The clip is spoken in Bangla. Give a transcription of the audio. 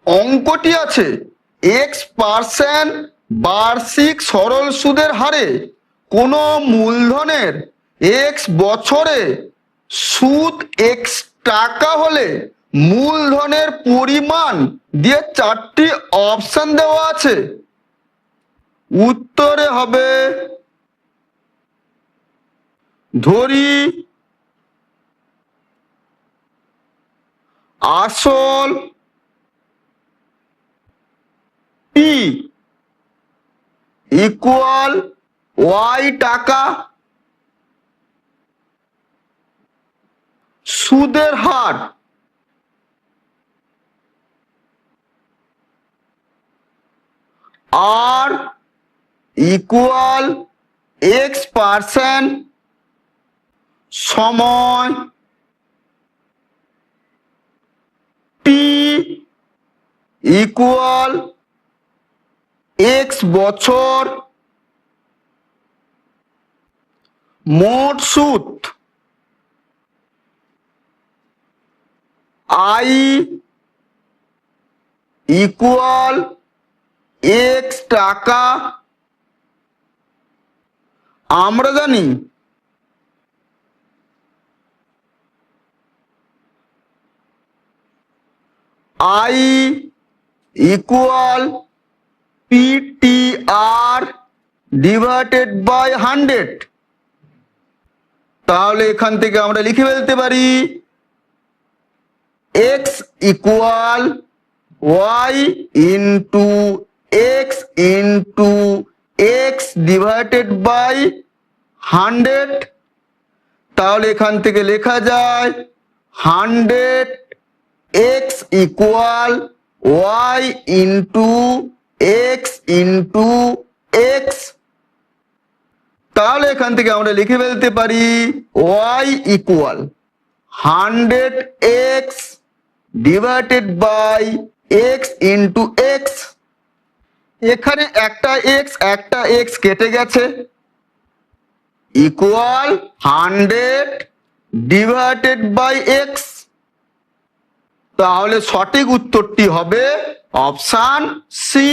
অঙ্কটি আছে x% বার্ষিক সরল সুদের হারে কোনো মূলধনের x বছরে সুদ x টাকা হলে মূলধনের পরিমাণ দিয়ে 4টি অপশন দেওয়া আছে। উত্তরে হবে ধরি, আসল, পি ইকুয়াল y টাকা, সুদের হার আর ইকুয়াল x% সময় টি ইকুয়াল x বছর, মোট সুদ I ইকুয়াল x টাকা। আমরা জানি I equal PTR divided by 100। তাহলে এখান থেকে আমরা লিখে ফেলতে পারি x equal y into x divided by 100। তাহলে এখান থেকে লেখা যায় 100 x equal y into x। তাহলে এখান থেকে আমরা লিখে ফেলতে পারি y equal 100x divided by x into x। এখানে একটা x কেটে গেছে, ইকুয়াল 100 ডিভাইডেড বাই x। তাহলে সঠিক উত্তরটি হবে অপশন সি।